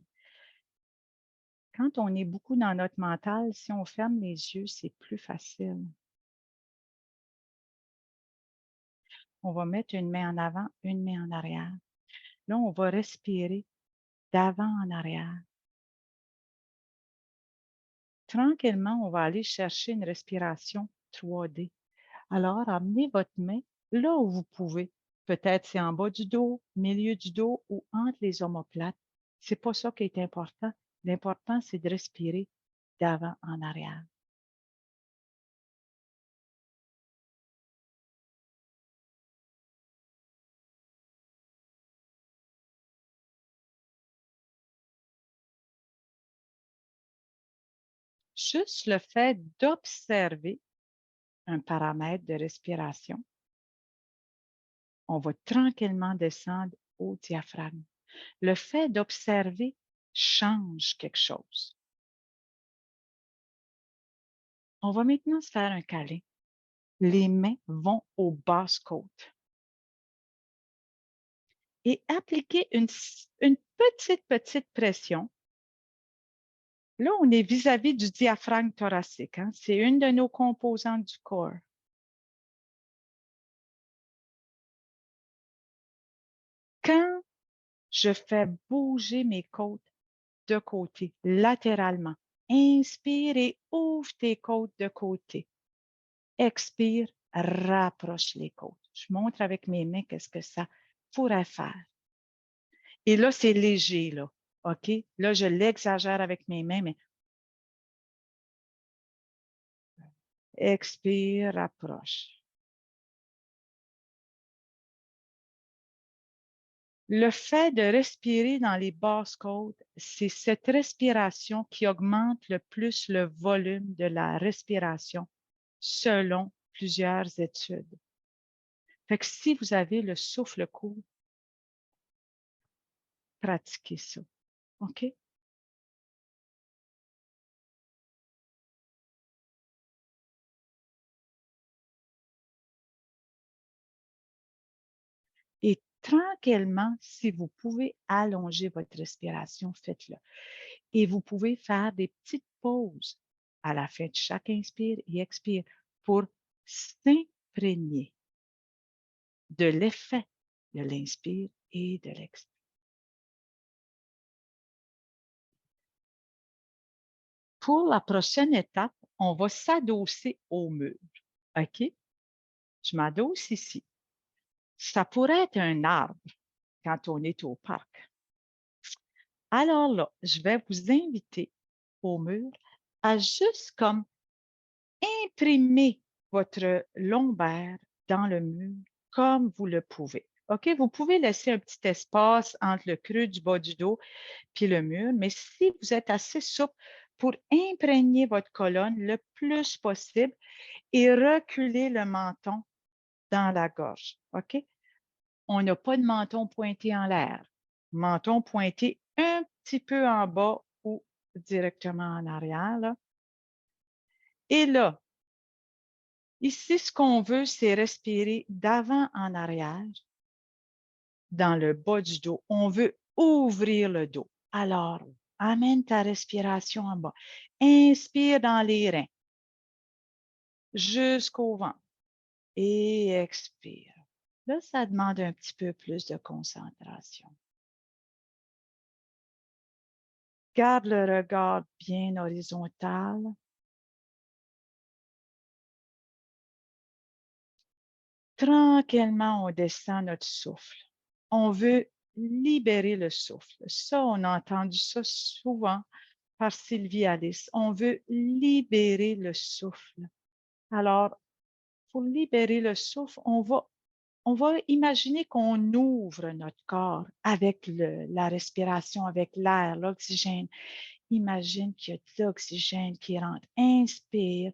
Quand on est beaucoup dans notre mental, si on ferme les yeux, c'est plus facile. On va mettre une main en avant, une main en arrière. Là, on va respirer d'avant en arrière. Tranquillement, on va aller chercher une respiration 3D. Alors, amenez votre main là où vous pouvez. Peut-être c'est en bas du dos, milieu du dos ou entre les omoplates. C'est pas ça qui est important. L'important, c'est de respirer d'avant en arrière. Juste le fait d'observer un paramètre de respiration, on va tranquillement descendre au diaphragme. Le fait d'observer change quelque chose. On va maintenant se faire un câlin. Les mains vont aux basses côtes. et appliquez une petite pression. Là, on est vis-à-vis du diaphragme thoracique. Hein? C'est une de nos composantes du corps. Quand je fais bouger mes côtes de côté, latéralement, inspire et ouvre tes côtes de côté. Expire, rapproche les côtes. Je montre avec mes mains qu'est-ce que ça pourrait faire. Et là, c'est léger, là. OK? Là, je l'exagère avec mes mains, mais expire, rapproche. Le fait de respirer dans les basses côtes, c'est cette respiration qui augmente le plus le volume de la respiration selon plusieurs études. Fait que si vous avez le souffle court, pratiquez ça. OK? Et tranquillement, si vous pouvez allonger votre respiration, faites-le. Et vous pouvez faire des petites pauses à la fin de chaque inspire et expire pour s'imprégner de l'effet de l'inspire et de l'expire. Pour la prochaine étape, on va s'adosser au mur. OK? Je m'adosse ici. Ça pourrait être un arbre quand on est au parc. Alors là, je vais vous inviter au mur à juste comme imprimer votre lombaire dans le mur comme vous le pouvez. OK? Vous pouvez laisser un petit espace entre le creux du bas du dos puis le mur, mais si vous êtes assez souple pour imprégner votre colonne le plus possible et reculer le menton dans la gorge. OK? On n'a pas de menton pointé en l'air. Menton pointé un petit peu en bas ou directement en arrière. Là. Et là, ici, ce qu'on veut, c'est respirer d'avant en arrière dans le bas du dos. On veut ouvrir le dos. Alors, amène ta respiration en bas. Inspire dans les reins jusqu'au ventre et expire. Là, ça demande un petit peu plus de concentration. Garde le regard bien horizontal. Tranquillement, on descend notre souffle. On veut libérer le souffle. Ça, on a entendu ça souvent par Sylvie Alice. On veut libérer le souffle. Alors, pour libérer le souffle, on va imaginer qu'on ouvre notre corps avec la respiration, avec l'air, l'oxygène. Imagine qu'il y a de l'oxygène qui rentre. Inspire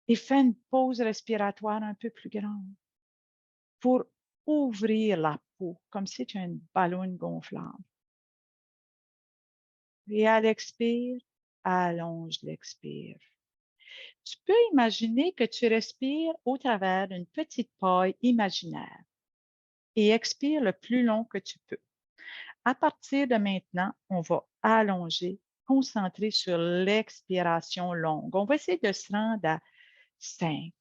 et fais une pause respiratoire un peu plus grande pour ouvrir la peau, comme si tu as une ballon gonflable. Et à l'expire, allonge l'expire. Tu peux imaginer que tu respires au travers d'une petite paille imaginaire et expire le plus long que tu peux. À partir de maintenant, on va allonger, concentrer sur l'expiration longue. On va essayer de se rendre à 5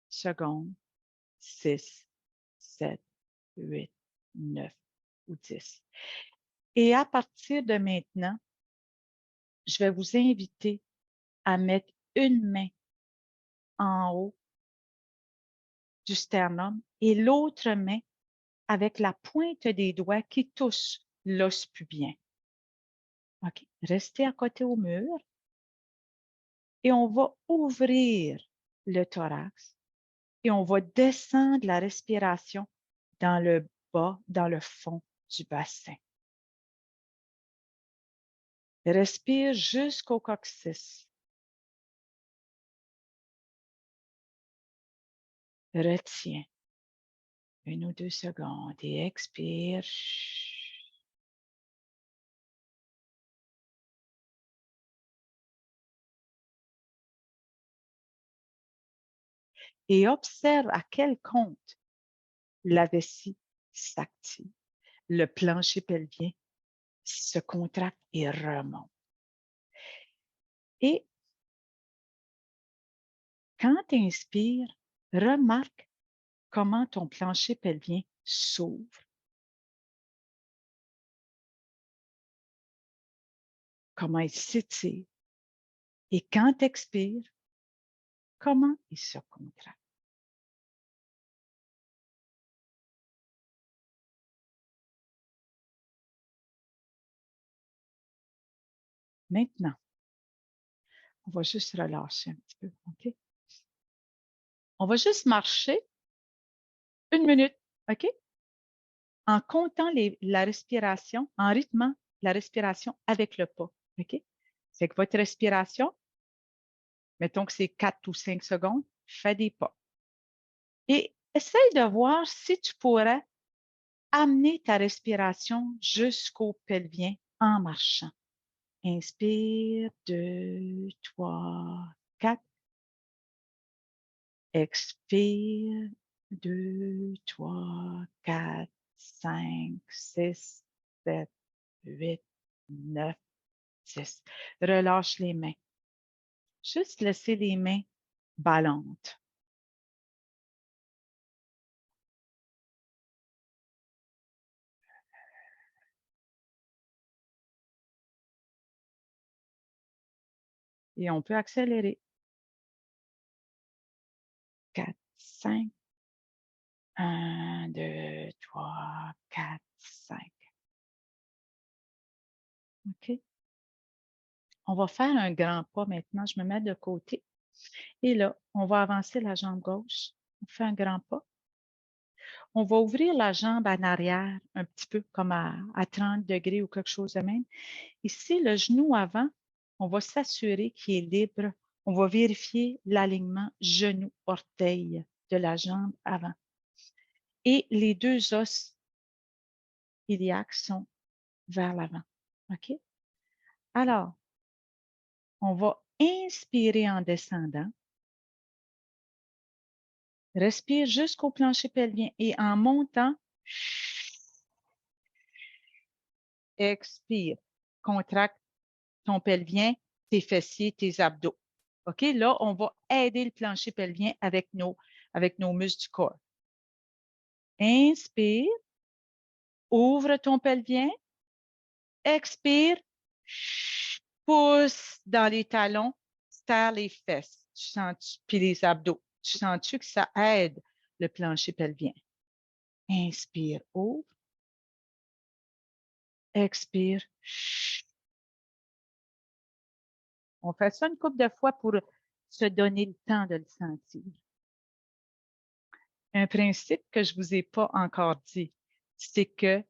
secondes, 6, 7, 8, 9 ou 10. Et à partir de maintenant, je vais vous inviter à mettre une main en haut du sternum et l'autre main avec la pointe des doigts qui touche l'os pubien. OK. Restez à côté au mur et on va ouvrir le thorax et on va descendre la respiration dans le bas, dans le fond du bassin. Respire jusqu'au coccyx. Retiens 1 ou 2 secondes et expire. Et observe à quel compte la vessie s'active. Le plancher pelvien se contracte et remonte. Et quand tu inspires, remarque comment ton plancher pelvien s'ouvre. Comment il s'étire. Et quand tu expires, comment il se contracte. Maintenant, on va juste relâcher un petit peu, OK? On va juste marcher 1 minute, OK? En comptant la respiration, en rythmant la respiration avec le pas, OK? C'est que votre respiration, mettons que c'est 4 ou 5 secondes, fais des pas. Et essaye de voir si tu pourrais amener ta respiration jusqu'au pelvien en marchant. Inspire, 2, 3, 4. Expire, 2, 3, 4, 5, 6, 7, 8, 9, 10. Relâche les mains. Juste laisser les mains ballantes. Et on peut accélérer. 4, 5. 1, 2, 3, 4, 5. OK? On va faire un grand pas maintenant. Je me mets de côté. Et là, on va avancer la jambe gauche. On fait un grand pas. On va ouvrir la jambe en arrière un petit peu comme à 30 degrés ou quelque chose de même. Ici, le genou avant, on va s'assurer qu'il est libre. On va vérifier l'alignement genou-orteil de la jambe avant. Et les deux os iliaques sont vers l'avant. OK? Alors, on va inspirer en descendant. Respire jusqu'au plancher pelvien et en montant, expire. Contracte ton pelvien, tes fessiers, tes abdos. OK? Là, on va aider le plancher pelvien avec nos muscles du corps. Inspire, ouvre ton pelvien, expire, pousse dans les talons, serre les fesses, puis les abdos. Tu sens-tu que ça aide le plancher pelvien? Inspire, ouvre, expire. On fait ça une couple de fois pour se donner le temps de le sentir. Un principe que je ne vous ai pas encore dit, c'est que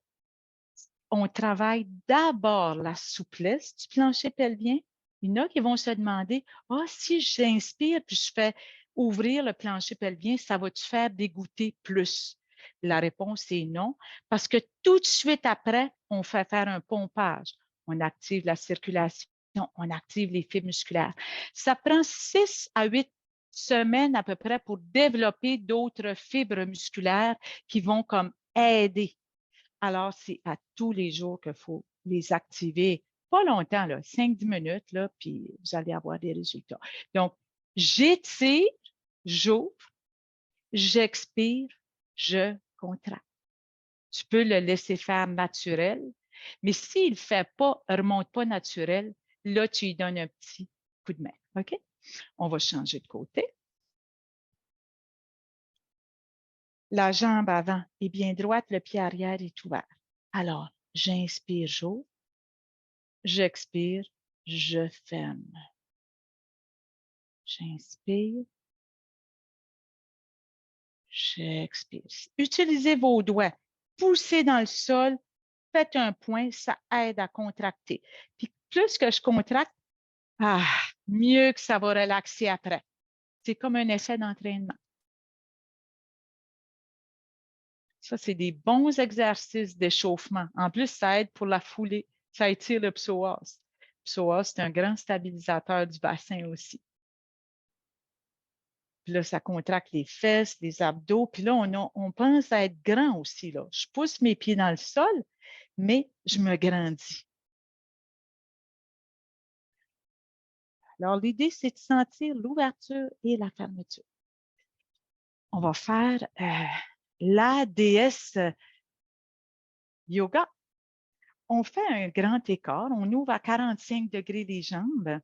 on travaille d'abord la souplesse du plancher pelvien. Il y en a qui vont se demander, si j'inspire puis je fais ouvrir le plancher pelvien, ça va-tu faire dégoûter plus? La réponse est non, parce que tout de suite après, on fait faire un pompage. On active la circulation, on active les fibres musculaires. Ça prend 6 à 8 semaines à peu près pour développer d'autres fibres musculaires qui vont comme aider. Alors, c'est à tous les jours qu'il faut les activer. Pas longtemps, 5-10 minutes, là, puis vous allez avoir des résultats. Donc, j'étire, j'ouvre, j'expire, je contracte. Tu peux le laisser faire naturel, mais s'il ne fait pas, remonte pas naturel, là, tu lui donnes un petit coup de main. OK? On va changer de côté. La jambe avant est bien droite, le pied arrière est ouvert. Alors, j'inspire, j'ouvre. J'expire, je ferme. J'inspire, j'expire. Utilisez vos doigts. Poussez dans le sol, faites un point, ça aide à contracter. Puis plus que je contracte, mieux que ça va relaxer après. C'est comme un effet d'entraînement. Ça, c'est des bons exercices d'échauffement. En plus, ça aide pour la foulée. Ça étire le psoas. Le psoas, c'est un grand stabilisateur du bassin aussi. Puis là, ça contracte les fesses, les abdos. Puis là, on pense à être grand aussi, là. Je pousse mes pieds dans le sol, mais je me grandis. Alors, l'idée, c'est de sentir l'ouverture et la fermeture. On va faire la déesse yoga. On fait un grand écart. On ouvre à 45 degrés les jambes,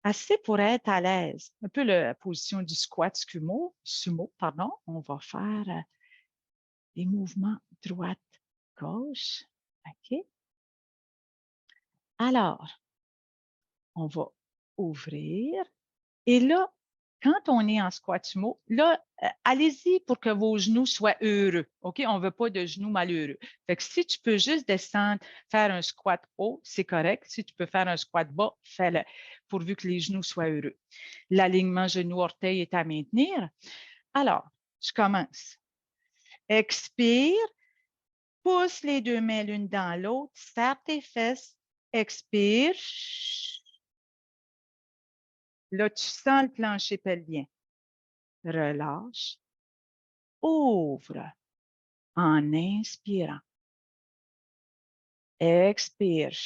assez pour être à l'aise. Un peu la position du squat sumo, pardon. On va faire des mouvements droite-gauche. OK? Alors, on va ouvrir. Et là, quand on est en squat sumo, là, allez-y pour que vos genoux soient heureux. OK? On ne veut pas de genoux malheureux. Fait que si tu peux juste descendre, faire un squat haut, c'est correct. Si tu peux faire un squat bas, fais-le, pourvu que les genoux soient heureux. L'alignement genou-orteil est à maintenir. Alors, je commence. Expire. Pousse les deux mains l'une dans l'autre. Serre tes fesses. Expire. Là, tu sens le plancher pelvien. Relâche. Ouvre en inspirant. Expire.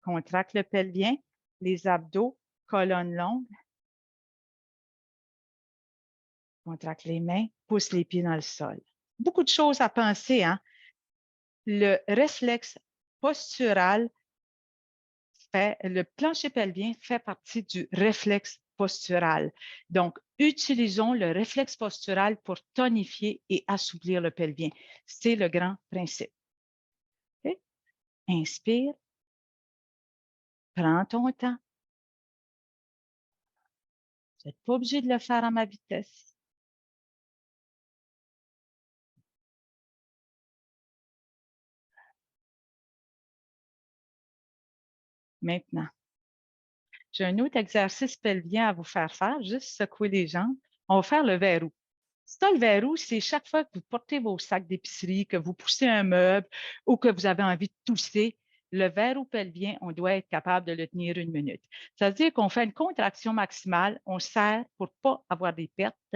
Contracte le pelvien, les abdos, colonne longue. Contracte les mains, pousse les pieds dans le sol. Beaucoup de choses à penser, hein? Le réflexe postural le plancher pelvien fait partie du réflexe postural. Donc, utilisons le réflexe postural pour tonifier et assouplir le pelvien. C'est le grand principe. Okay? Inspire. Prends ton temps. Vous n'êtes pas obligé de le faire à ma vitesse. Maintenant, j'ai un autre exercice pelvien à vous faire faire, juste secouer les jambes. On va faire le verrou. Ça, le verrou, c'est chaque fois que vous portez vos sacs d'épicerie, que vous poussez un meuble ou que vous avez envie de tousser, le verrou pelvien, on doit être capable de le tenir 1 minute. Ça veut dire qu'on fait une contraction maximale, on serre pour ne pas avoir des pertes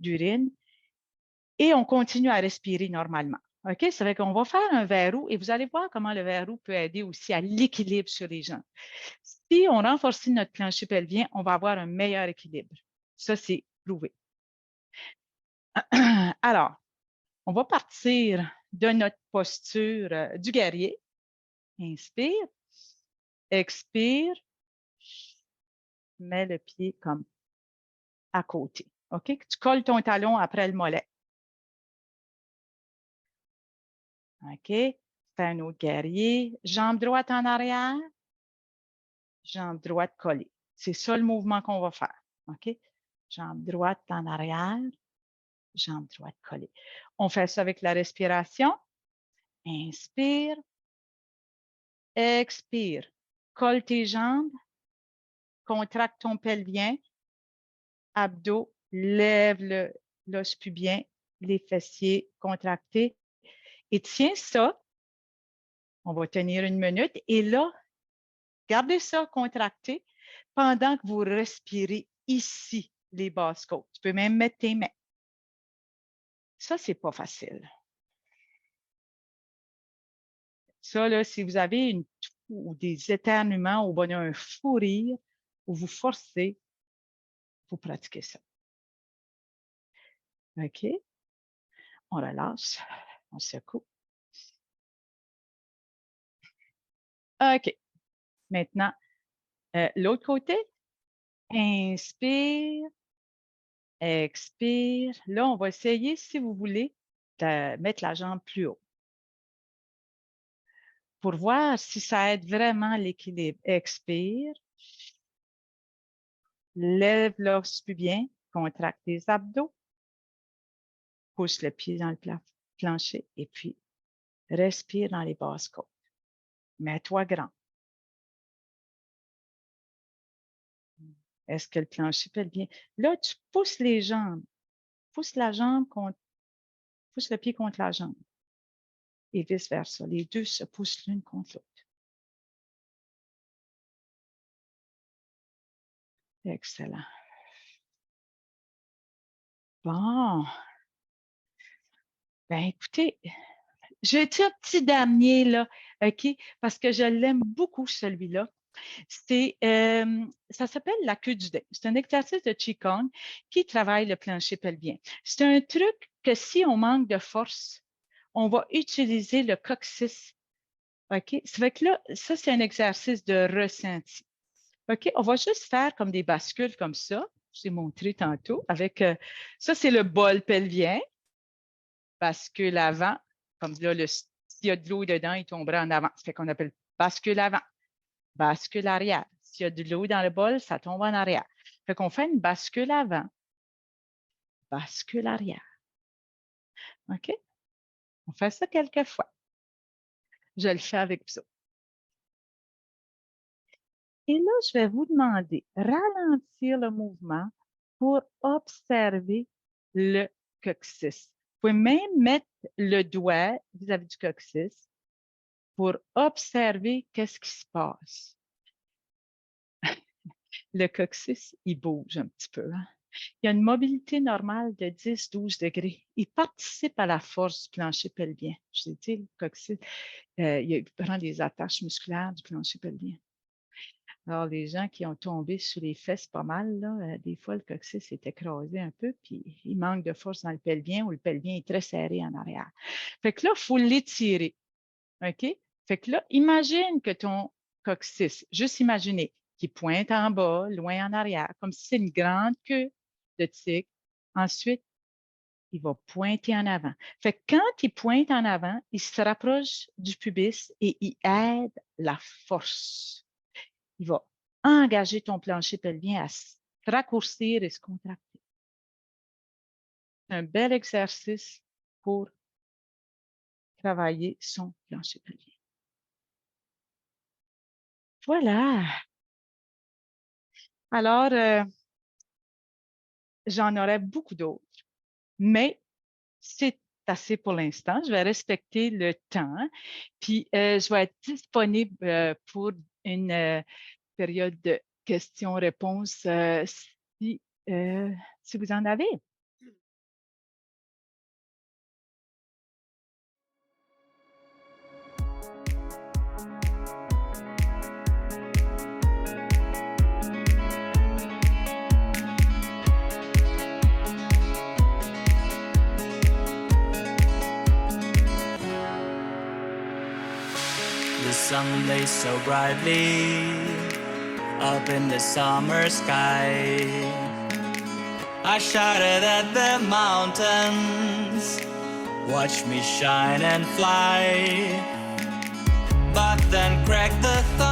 d'urine et on continue à respirer normalement. OK? Ça fait qu'on va faire un verrou et vous allez voir comment le verrou peut aider aussi à l'équilibre sur les jambes. Si on renforce notre plancher pelvien, on va avoir un meilleur équilibre. Ça, c'est prouvé. Alors, on va partir de notre posture du guerrier. Inspire. Expire. Mets le pied comme à côté. OK? Tu colles ton talon après le mollet. OK? Fais un autre guerrier. Jambe droite en arrière. Jambe droite collée. C'est ça le mouvement qu'on va faire. OK? Jambe droite en arrière. Jambe droite collée. On fait ça avec la respiration. Inspire. Expire. Colle tes jambes. Contracte ton pelvien. Abdos. Lève l'os pubien. Les fessiers contractés. Et tiens ça. On va tenir 1 minute. Et là, gardez ça contracté pendant que vous respirez ici, les basses côtes. Tu peux même mettre tes mains. Ça, c'est pas facile. Ça, là, si vous avez une toux ou des éternuements ou bien un fou rire, ou vous forcez, vous pratiquez ça. OK? On relâche, on secoue. OK. Maintenant, l'autre côté. Inspire, expire. Là, on va essayer, si vous voulez, de mettre la jambe plus haut pour voir si ça aide vraiment l'équilibre. Expire. Lève l'os pubien, contracte les abdos, pousse le pied dans le plancher et puis respire dans les basses côtes. Mets-toi grand. Est-ce que le plancher pelvien? Là, tu pousses les jambes. Pousse pousse le pied contre la jambe. Et vice-versa. Les deux se poussent l'une contre l'autre. Excellent. Bon. Ben, écoutez, j'ai un petit damier, là, OK? Parce que je l'aime beaucoup, celui-là. Ça s'appelle la queue du dé. C'est un exercice de Qigong qui travaille le plancher pelvien. C'est un truc que si on manque de force, on va utiliser le coccyx. OK? Ça fait que là, ça, c'est un exercice de ressenti. OK? On va juste faire comme des bascules comme ça. Je t'ai montré tantôt avec, ça, c'est le bol pelvien. Bascule avant. Comme là, s'il y a de l'eau dedans, il tomberait en avant. Ça fait qu'on appelle bascule avant. Bascule arrière. S'il y a de l'eau dans le bol, ça tombe en arrière. Fait qu'on fait une bascule avant, bascule arrière. OK? On fait ça quelques fois. Je le fais avec ça. Et là, je vais vous demander ralentir le mouvement pour observer le coccyx. Vous pouvez même mettre le doigt vis-à-vis du coccyx pour observer qu'est-ce qui se passe. Le coccyx, il bouge un petit peu. Hein? Il y a une mobilité normale de 10-12 degrés. Il participe à la force du plancher pelvien. Je l'ai dit, le coccyx, il prend les attaches musculaires du plancher pelvien. Alors, les gens qui ont tombé sur les fesses pas mal, là, des fois, le coccyx est écrasé un peu, puis il manque de force dans le pelvien ou le pelvien est très serré en arrière. Fait que là, il faut l'étirer. OK? Fait que là, imagine que ton coccyx, juste imaginer, qui pointe en bas, loin en arrière, comme si c'est une grande queue de tigre. Ensuite, il va pointer en avant. Fait que quand il pointe en avant, il se rapproche du pubis et il aide la force. Il va engager ton plancher pelvien à se raccourcir et se contracter. C'est un bel exercice pour travailler son plancher pelvien. Voilà. Alors, j'en aurais beaucoup d'autres, mais c'est assez pour l'instant. Je vais respecter le temps, puis je vais être disponible pour une période de questions-réponses si vous en avez.
The sun blazed so brightly up in the summer sky. I shouted at the mountains, watch me shine and fly. But then cracked the thunder.